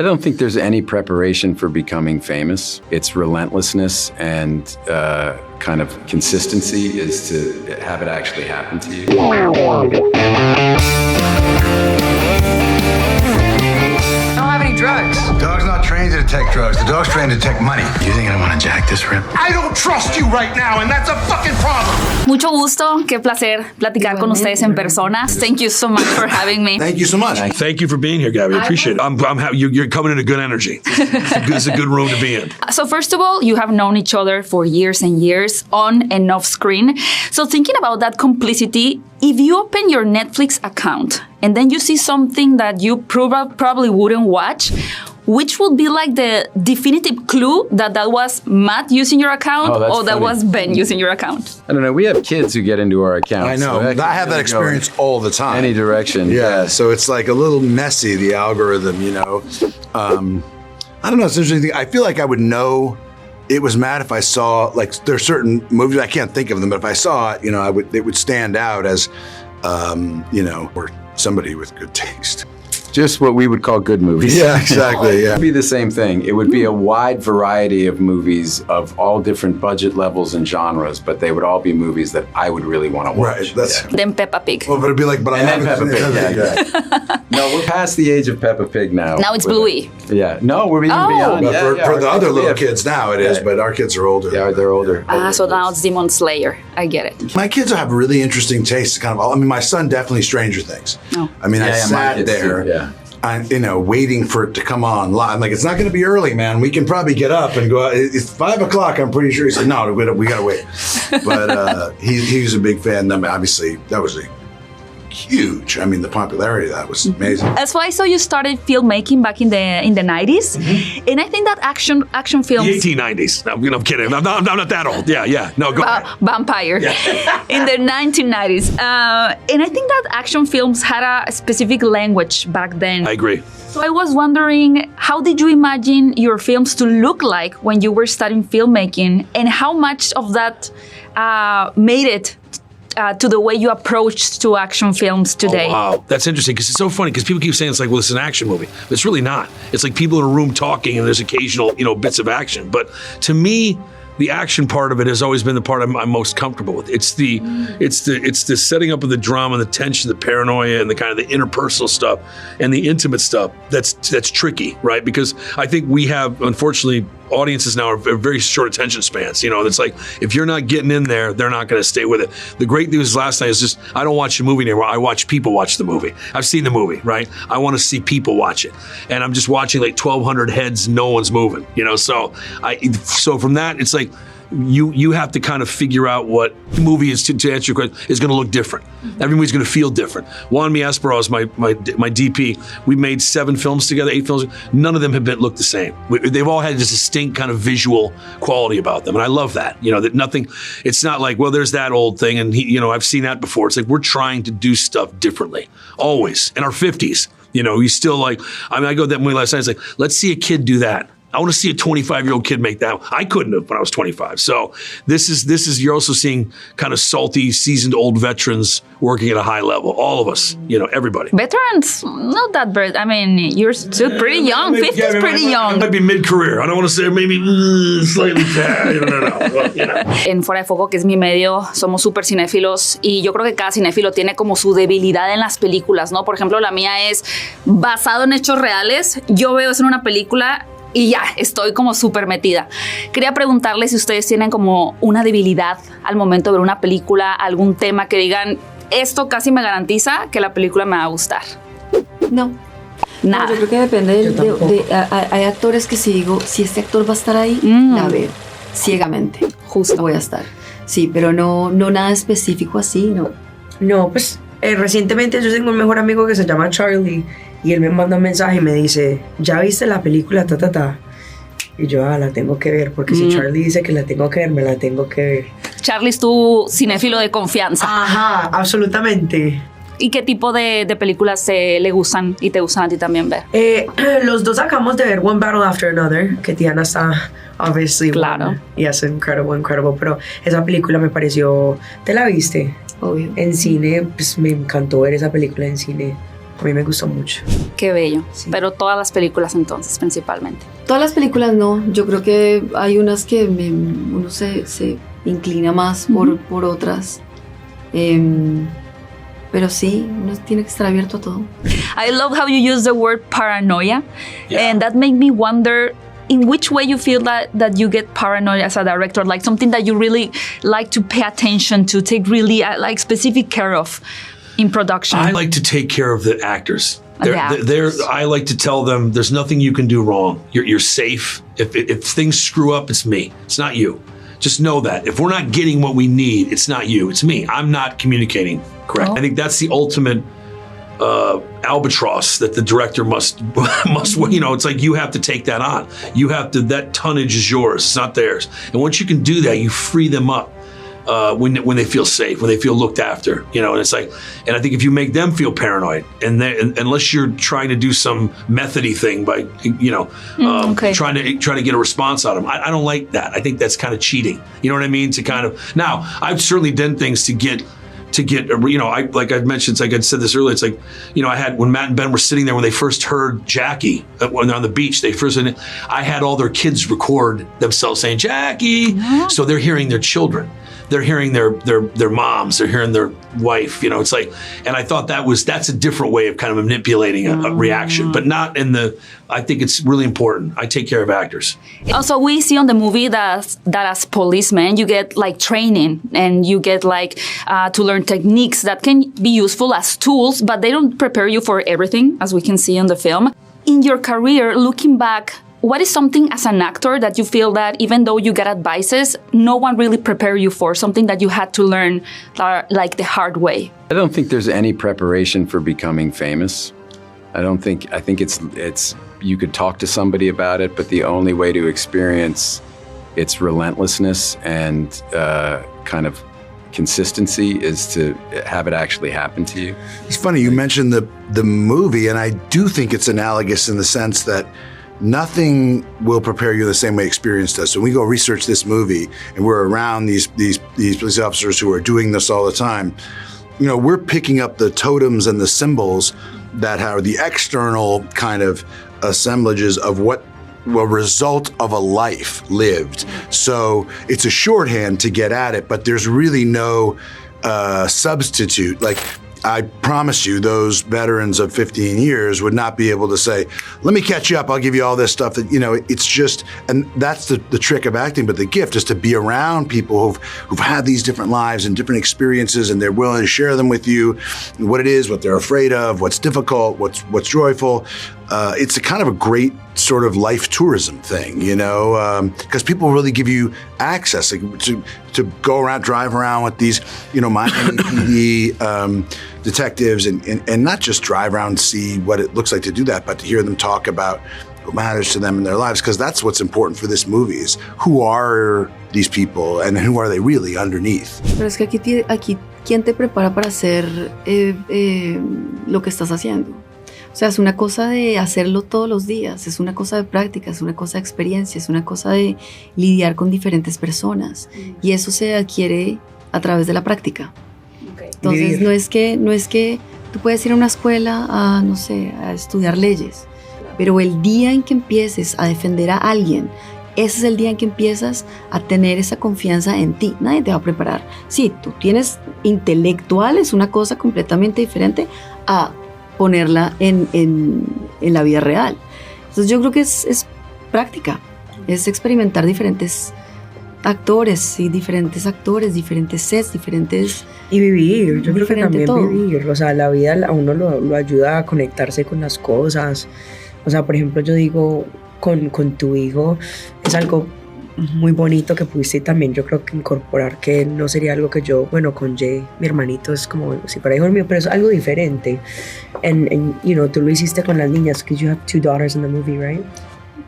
I don't think there's any preparation for becoming famous. It's relentlessness and kind of consistency is to have it actually happen to you. I don't have any drugs. The dog's not trained to detect drugs. The dog's trained to detect money. You think I want to jack this rip? I don't trust you right now, and that's a fucking problem. Mucho gusto, qué placer platicar con ustedes en persona. Thank you so much for having me. Thank you so much. Thank you for being here, Gabby. I appreciate it. You're coming in a good energy. It's a good room to be in. So first of all, you have known each other for years and years, on and off screen. So thinking about that complicity, if you open your Netflix account and then you see something that you probably wouldn't watch, which would be like the definitive clue that was Matt using your account or that was Ben using your account? I don't know. We have kids who get into our accounts. I know. So I have that experience all the time. Any direction. Yeah, so it's like a little messy, the algorithm, you know. I don't know. It's interesting. I feel like I would know it was Matt if I saw, like, there are certain movies, I can't think of them, but if I saw it, you know, it would stand out as, you know, or somebody with good taste. Just what we would call good movies. Yeah, exactly. Yeah. It would be the same thing. It would be a wide variety of movies of all different budget levels and genres, but they would all be movies that I would really want to watch. Right. That's. Then Peppa Pig. Well, but it'd be like, but And I then haven't. Peppa Pig. Yeah. No, we're past the age of Peppa Pig now. Now it's Bluey. Yeah. No, we're even beyond. But Yeah, for the other little yeah. kids now it is, but our kids are older. Yeah, they're older. So now it's Demon Slayer. I get it. My kids have really interesting tastes. Kind of. I mean, my son definitely Stranger Things. Oh. I mean, I my sat kids there. too, yeah. You know, waiting for it to come on live. I'm like, it's not going to be early, man. We can probably get up and go out. It's 5 o'clock, I'm pretty sure. He said, no, we got to wait. But he's a big fan. I mean, obviously, that was huge. I mean, the popularity of that was amazing. That's why I saw you started filmmaking back in the 90s. And I think that action films... The 1890s. No, I'm kidding. I'm not that old. Yeah. No, go ahead. Vampire. In the 1990s. And I think that action films had a specific language back then. I agree. So I was wondering, how did you imagine your films to look like when you were studying filmmaking? And how much of that made it to the way you approached to action films today? Oh, wow, that's interesting because it's so funny because people keep saying it's like, well, it's an action movie. But it's really not. It's like people in a room talking and there's occasional, you know, bits of action. But to me, the action part of it has always been the part I'm most comfortable with. It's the setting up of the drama, the tension, the paranoia, and the kind of the interpersonal stuff and the intimate stuff that's tricky, right? Because I think we have, unfortunately, audiences now are very short attention spans. You know, it's like if you're not getting in there, they're not going to stay with it. The great news last night is just I don't watch a movie anymore. I watch people watch the movie. I've seen the movie, right? I want to see people watch it, and I'm just watching like 1,200 heads. No one's moving. You know, so from that, it's like. You have to kind of figure out what movie is, to answer your question, is going to look different. Every movie's going to feel different. Juan Miaspero is my DP. We made 7 films together, 8 films. None of them have looked the same. They've all had this distinct kind of visual quality about them, and I love that. You know, that nothing. It's not like, well, there's that old thing, and I've seen that before. It's like we're trying to do stuff differently, always. In our 50s, you know, we still like. I mean, I go to that movie last night. It's like, let's see a kid do that. I want to see a 25-year-old kid make that. I couldn't have when I was 25. So this is you're also seeing kind of salty, seasoned old veterans working at a high level. All of us, you know, everybody. Veterans, not that bad. I mean, you're still pretty young. 50 is pretty young. I might be mid-career. I don't want to say maybe slightly bad. No. You know. En Fuera de Foco, que es mi medio, somos súper cinéfilos y yo creo que cada cinéfilo tiene como su debilidad en las películas, ¿no? Por ejemplo, la mía es basado en hechos reales. Yo veo eso en una película y ya, estoy como súper metida. Quería preguntarles si ustedes tienen como una debilidad al momento de ver una película, algún tema que digan, esto casi me garantiza que la película me va a gustar. No. Nada. No, yo creo que depende hay actores que si digo, si este actor va a estar ahí, la veo, ciegamente. Justo. Voy a estar. Sí, pero no nada específico así, no. No, pues recientemente yo tengo un mejor amigo que se llama Charlie y él me manda un mensaje y me dice, ¿ya viste la película ta? Y yo, la tengo que ver, porque si Charlie dice que la tengo que ver, me la tengo que ver. Charlie es tu cinéfilo de confianza. Ajá, absolutamente. ¿Y qué tipo de películas le gustan y te gustan a ti también ver? Los dos acabamos de ver One Battle After Another, que Tiana está, obviously, claro. Yes, incredible, pero esa película me pareció, ¿te la viste? Obvio. En cine, pues me encantó ver esa película en cine. A mí me gustó mucho. Qué bello. Sí. Pero todas las películas entonces, principalmente. Todas las películas no, yo creo que hay unas que uno se inclina más por otras. Pero sí, uno tiene que estar abierto a todo. I love how you use the word paranoia. Yeah. And that made me wonder in which way you feel that you get paranoid as a director, like something that you really like to pay attention to, take really like specific care of in production. I like to take care of the actors. Actors. I like to tell them there's nothing you can do wrong. You're safe. If things screw up, it's me. It's not you. Just know that. If we're not getting what we need, it's not you. It's me. I'm not communicating correct. I think that's the ultimate albatross that the director must, it's like you have to take that on. You have to, that tonnage is yours, it's not theirs. And once you can do that, you free them up when they feel safe, when they feel looked after, and it's like, and I think if you make them feel paranoid, and unless you're trying to do some methody thing by, trying to get a response out of them, I don't like that. I think that's kind of cheating. You know what I mean? To kind of, now I've certainly done things to get, like I mentioned, like I said this earlier, it's like, I had, when Matt and Ben were sitting there, when they first heard Jackie when on the beach, I had all their kids record themselves saying, Jackie. Mm-hmm. So they're hearing their children. They're hearing their moms, they're hearing their wife, it's like, and I thought that's a different way of kind of manipulating a reaction, but not I think it's really important. I take care of actors. Also, we see on the movie that as policemen, you get like training and you get like to learn techniques that can be useful as tools, but they don't prepare you for everything, as we can see in the film. In your career, looking back, what is something as an actor that you feel that even though you get advices, no one really prepared you for, something that you had to learn like the hard way? I don't think there's any preparation for becoming famous. I think it's you could talk to somebody about it, but the only way to experience its relentlessness and kind of consistency is to have it actually happen to you. It's funny, you mentioned the movie, and I do think it's analogous in the sense that nothing will prepare you the same way experience does. So when we go research this movie and we're around these police officers who are doing this all the time, we're picking up the totems and the symbols that are the external kind of assemblages of what a result of a life lived. So it's a shorthand to get at it, but there's really no substitute. Like, I promise you, those veterans of 15 years would not be able to say, let me catch you up, I'll give you all this stuff that, it's just, and that's the trick of acting, but the gift is to be around people who've had these different lives and different experiences, and they're willing to share them with you, what it is, what they're afraid of, what's difficult, what's joyful. It's a kind of a great sort of life tourism thing, because people really give you access to go around, drive around with these, Miami PD detectives, and not just drive around and see what it looks like to do that, but to hear them talk about what matters to them in their lives, because that's what's important for this movie is who are these people and who are they really underneath. Pero es que aquí ¿quién te prepara para hacer lo que estás haciendo? O sea, es una cosa de hacerlo todos los días, es una cosa de práctica, es una cosa de experiencia, es una cosa de lidiar con diferentes personas. Y eso se adquiere a través de la práctica. Okay. Entonces, no es que tú puedes ir a una escuela a, no sé, a estudiar leyes, pero el día en que empieces a defender a alguien, ese es el día en que empiezas a tener esa confianza en ti. Nadie te va a preparar. Sí, tú tienes intelectual, es una cosa completamente diferente a ponerla en la vida real. Entonces yo creo que es práctica, es experimentar diferentes actores, diferentes sets, diferentes... Y vivir, yo creo que también todo. Vivir, o sea, la vida a uno lo ayuda a conectarse con las cosas. O sea, por ejemplo, yo digo, con tu hijo, es algo muy bonito que pudiste también, yo creo que incorporar, que no sería algo que yo, con Jay, mi hermanito, es como si fuera hijo mío, pero es algo diferente. And tú lo hiciste con las niñas, because you have 2 daughters in the movie, right?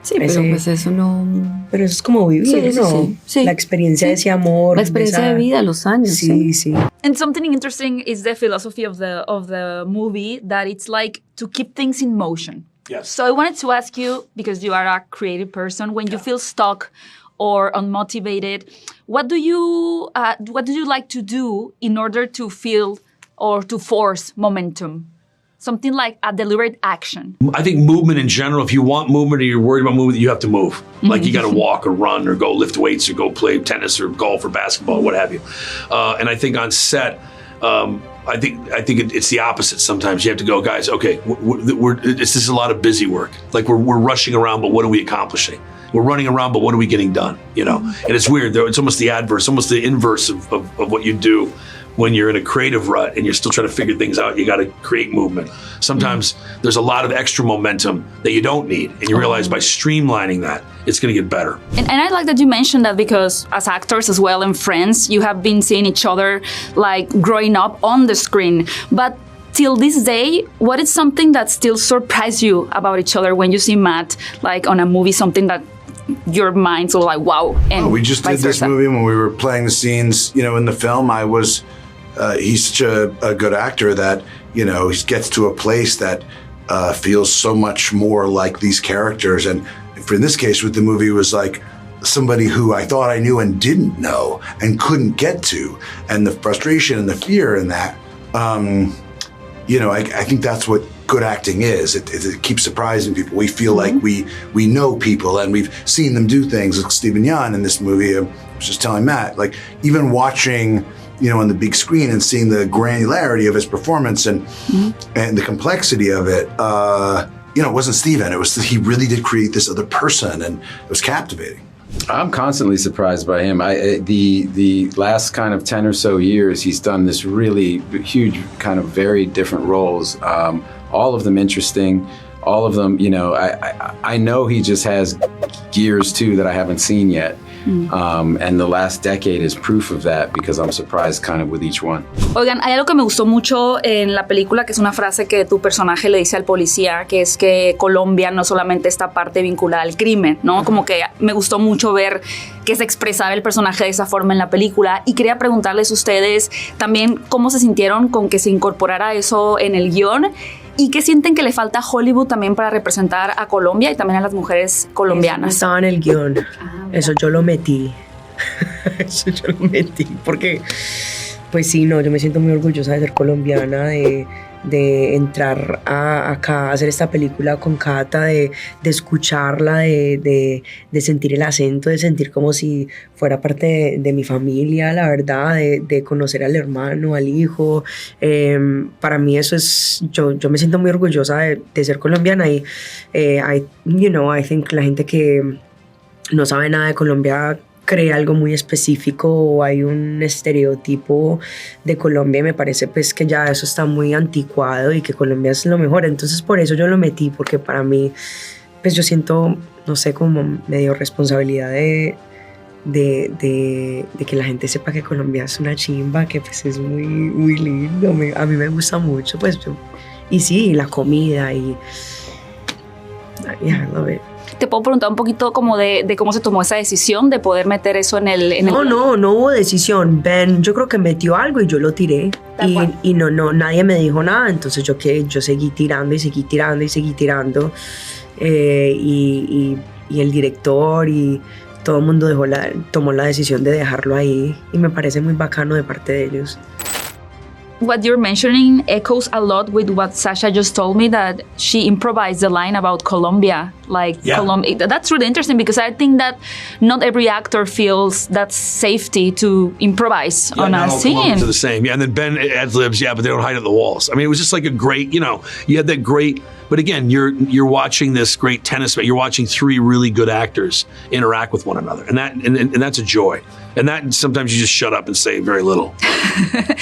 Sí, pero pues eso no... Pero eso es como vivir, ¿no? Sí. La experiencia de ese amor. La experiencia de vida, los años. Sí. And something interesting is the philosophy of the movie, that it's like to keep things in motion. Yes. So I wanted to ask you, because you are a creative person, when you feel stuck or unmotivated, what do you like to do in order to feel or to force momentum? Something like a deliberate action. I think movement in general, if you want movement or you're worried about movement, you have to move. Like you got to walk or run or go lift weights or go play tennis or golf or basketball, what have you. And I think on set, I think it's the opposite. Sometimes you have to go, guys, okay, this is a lot of busy work. Like we're rushing around, but what are we accomplishing? We're running around, but what are we getting done? You know, and it's weird. It's almost the adverse, almost the inverse of what you do when you're in a creative rut and you're still trying to figure things out. You got to create movement. Sometimes there's a lot of extra momentum that you don't need, and you realize by streamlining that, it's going to get better. And I like that you mentioned that, because as actors as well and friends, you have been seeing each other like growing up on the screen. But till this day, what is something that still surprised you about each other when you see Matt like on a movie, something that your mind's all like, wow. And we just did this movie when we were playing the scenes, you know, in the film. He's such a good actor that, you know, he gets to a place that feels so much more like these characters. And for in this case with the movie, it was like somebody who I thought I knew and didn't know and couldn't get to. And the frustration and the fear in that, you know, I think that's what good acting is. It keeps surprising people. We feel like we know people and we've seen them do things. Like Stephen Yeun in this movie, I was just telling Matt, like even watching, you know, on the big screen and seeing the granularity of his performance and the complexity of it, you know, it wasn't Stephen. It was he really did create this other person, and it was captivating. I'm constantly surprised by him. The last kind of 10 or so years, he's done this really huge kind of very different roles. All of them interesting. All of them, you know, I know he just has gears too that I haven't seen yet. And the last decade is proof of that, because I'm surprised kind of with each one. Oigan, hay algo que me gustó mucho en la película, que es una frase que tu personaje le dice al policía, que es que Colombia no solamente esta parte vinculada al crimen, ¿no? Como que me gustó mucho ver que se expresaba el personaje de esa forma en la película, y quería preguntarles a ustedes también cómo se sintieron con que se incorporara eso en el guión. ¿Y qué sienten que le falta a Hollywood también para representar a Colombia y también a las mujeres colombianas? Estaba en el guión. Eso yo lo metí. Eso yo lo metí. Porque, pues sí, no, yo me siento muy orgullosa de ser colombiana, de entrar acá a hacer esta película con Cata, de escucharla, de sentir el acento, de sentir como si fuera parte de mi familia, la verdad, de conocer al hermano, al hijo. Para mí eso es, yo me siento muy orgullosa de ser colombiana, y I think la gente que no sabe nada de Colombia cree algo muy específico, o hay un estereotipo de Colombia, y me parece pues que ya eso está muy anticuado y que Colombia es lo mejor. Entonces por eso yo lo metí, porque para mí pues yo siento, no sé, como medio responsabilidad de que la gente sepa que Colombia es una chimba, que pues es muy, muy lindo. A mí me gusta mucho, pues y sí, la comida y yeah, I love it. ¿Te puedo preguntar un poquito como de cómo se tomó esa decisión de poder meter eso en el... No hubo decisión. Ben, yo creo que metió algo y yo lo tiré. Y no, nadie me dijo nada. Entonces yo seguí tirando y seguí tirando y seguí tirando. Y el director y todo el mundo tomó la decisión de dejarlo ahí. Y me parece muy bacano de parte de ellos. What you're mentioning echoes a lot with what Sasha just told me, that she improvised the line about Colombia. Colombia. That's really interesting, because I think that not every actor feels that safety to improvise on a scene. Colombians are the same. Yeah, and then Ben ad-libs, but they don't hide at the walls. I mean, it was just like a great, you know, you had that great, but again, you're watching this great tennis, you're watching three really good actors interact with one another. And that's a joy. And that sometimes you just shut up and say very little.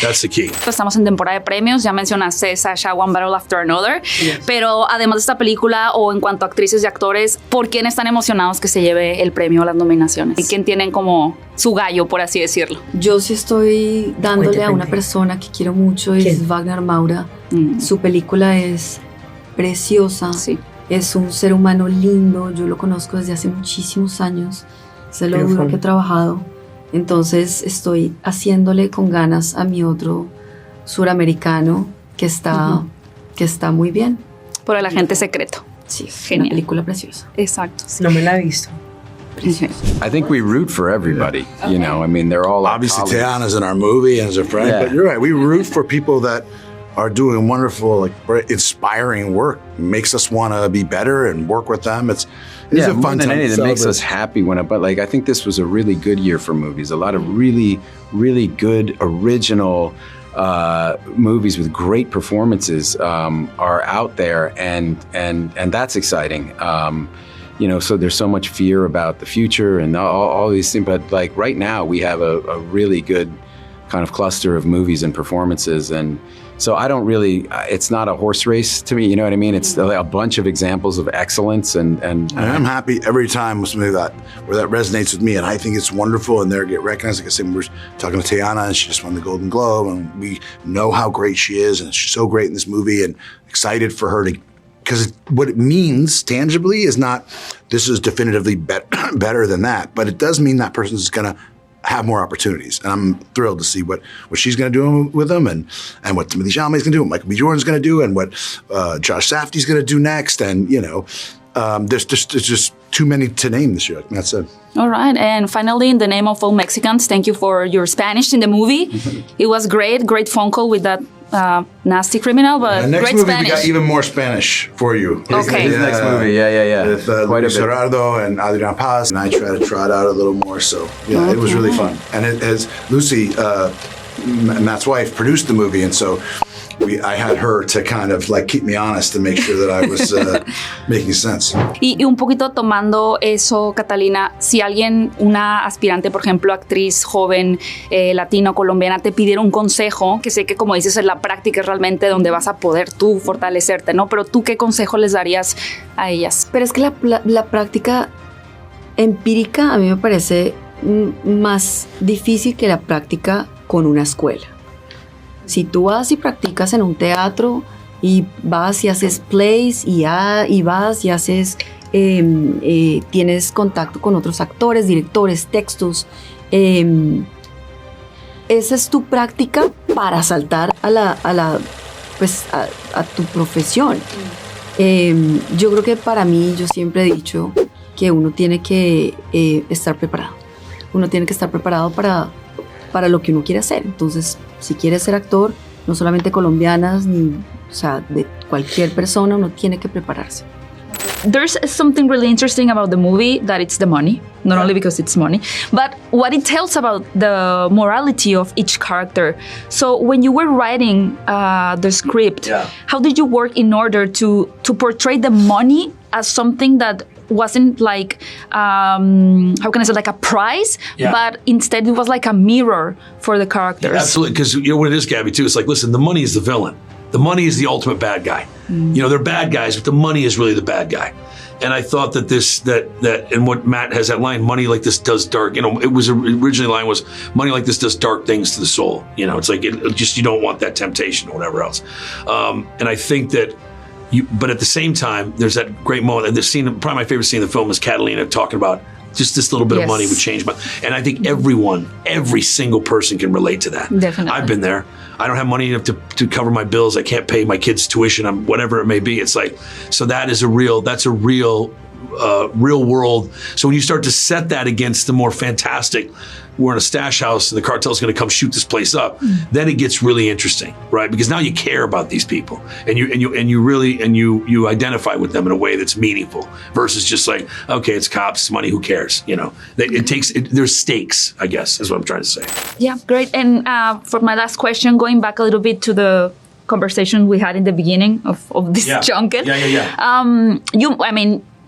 That's the key. Estamos en temporada de premios, ya mencionaste Sasha, One Battle After Another, yes. Pero además de esta película, o en cuanto a actrices y actores, ¿por quién están emocionados que se lleve el premio o las nominaciones? ¿Y quién tienen como su gallo, por así decirlo? Yo sí estoy dándole a una persona que quiero mucho, es Wagner Maura. Su película es preciosa, sí. Es un ser humano lindo, yo lo conozco desde hace muchísimos años, sé lo duro que he trabajado. Entonces estoy haciéndole con ganas a mi otro suramericano que está muy bien. Por el agente secreto. Sí, genial. Una película preciosa. Exacto. Sí. No me la he visto. Preciosa. I think we root for everybody. Okay. You know, I mean, they're all obviously Tiana's in our movie and as a friend, but you're right. We root for people that are doing wonderful, like inspiring work. Makes us want to be better and work with them. It's a more fun than time. anything, it makes us happy but like I think this was a really good year for movies. A lot of really, really good original movies with great performances are out there, and that's exciting. So there's so much fear about the future and all these things, but like right now we have a really good kind of cluster of movies and performances, and so I don't really, it's not a horse race to me, you know what I mean? It's a bunch of examples of excellence, and I'm happy every time with something where that resonates with me, and I think it's wonderful, and they get recognized. Like I said, we were talking to Tiana, and she just won the Golden Globe, and we know how great she is, and she's so great in this movie, and excited for her to, because what it means tangibly is not, this is definitively better than that, but it does mean that person is going to have more opportunities. And I'm thrilled to see what she's going to do with them, and what Timothée Chalamet's going to do, what Michael B. Jordan's going to do, and what Josh Safdie's going to do next. And, there's just too many to name this year, like Matt said. All right. And finally, in the name of all Mexicans, thank you for your Spanish in the movie. It was great phone call with that nasty criminal, but next great movie Spanish. We got even more Spanish for you. Okay. His next movie, yeah. With Luis Gerardo and Adrian Paz, and I try to trot out a little more. So yeah, It was really fun. And as Lucy, Matt's wife, produced the movie, and so I had her to kind of like keep me honest and make sure that I was making sense. Y un poquito tomando eso, Catalina, si alguien, una aspirante, por ejemplo, actriz joven, latino, colombiana, te pidiera un consejo, que sé que como dices, en la práctica es realmente donde vas a poder tú fortalecerte, ¿no? Pero tú, ¿qué consejo les darías a ellas? Pero es que la práctica empírica a mí me parece más difícil que la práctica con una escuela. Si tú vas y practicas en un teatro y vas y haces plays y vas y haces, tienes contacto con otros actores, directores, textos, esa es tu práctica para saltar a tu profesión. Yo creo que para mí, yo siempre he dicho que uno tiene que estar preparado. Uno tiene que estar preparado para lo que uno quiere hacer. Entonces, si quieres ser actor, no solamente colombianas, de cualquier persona, uno tiene que prepararse. There's something really interesting about the movie, that it's the money, not only because it's money, but what it tells about the morality of each character. So when you were writing the script, how did you work in order to portray the money as something that wasn't like, how can I say, like a prize, but instead it was like a mirror for the characters? Yeah, absolutely, because you know what it is, Gabby, too. It's like, listen, the money is the villain. The money is the ultimate bad guy. They're bad guys, but the money is really the bad guy. And I thought that and what Matt has that line, money like this does dark, it was originally line was, money like this does dark things to the soul. It's like, you don't want that temptation or whatever else. And I think that, but at the same time, there's that great moment. And the scene, probably my favorite scene in the film is Catalina talking about just this little bit of money would change. And I think every single person can relate to that. Definitely. I've been there. I don't have money enough to cover my bills. I can't pay my kids' tuition, whatever it may be. It's like, so that's a real world. So when you start to set that against the more fantastic, we're in a stash house and the cartel's going to come shoot this place up, then it gets really interesting, right? Because now you care about these people, and you identify with them in a way that's meaningful versus just like, okay, it's cops, it's money, who cares? There's stakes, I guess, is what I'm trying to say. Yeah, great. And for my last question, going back a little bit to the conversation we had in the beginning of this junket.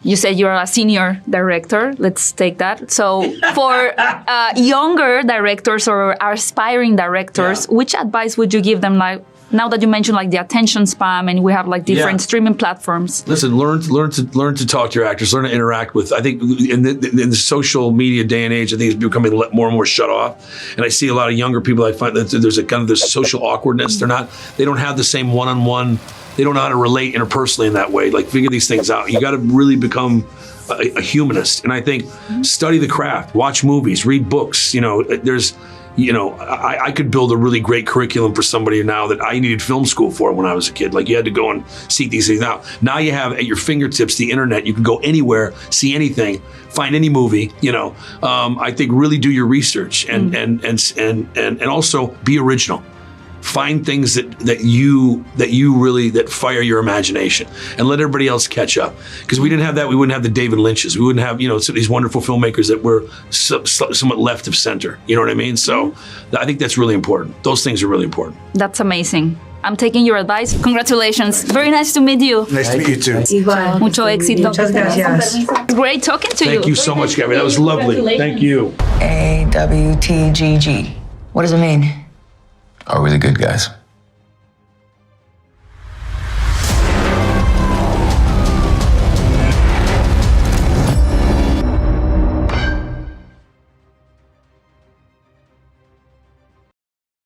You said you're a senior director. Let's take that. So for younger directors or aspiring directors, which advice would you give them? Like, now that you mentioned like the attention span and we have like different streaming platforms. Listen, learn to talk to your actors, learn to interact with. I think in the social media day and age, I think it's becoming more and more shut off. And I see a lot of younger people. I find that there's a kind of this social awkwardness. They don't have the same one-on-one. They don't know how to relate interpersonally in that way. Like, figure these things out. You got to really become a humanist. And I think study the craft, watch movies, read books. I could build a really great curriculum for somebody now that I needed film school for when I was a kid. Like, you had to go and seek these things out. Now you have at your fingertips the internet. You can go anywhere, see anything, find any movie. I think really do your research and also be original. find things that you really fire your imagination, and let everybody else catch up. Because we didn't have that, we wouldn't have the David Lynches, we wouldn't have these wonderful filmmakers that were somewhat left of center. You know what I mean? So I think that's really important. Those things are really important. That's amazing. I'm taking your advice. Congratulations. Very nice to meet you. Nice to meet you too. Igual. Mucho éxito. Muchas gracias. Great talking to you. Thank you so much, Gabby. That was lovely. Thank you. AWTGG. What does it mean? Are we the good guys?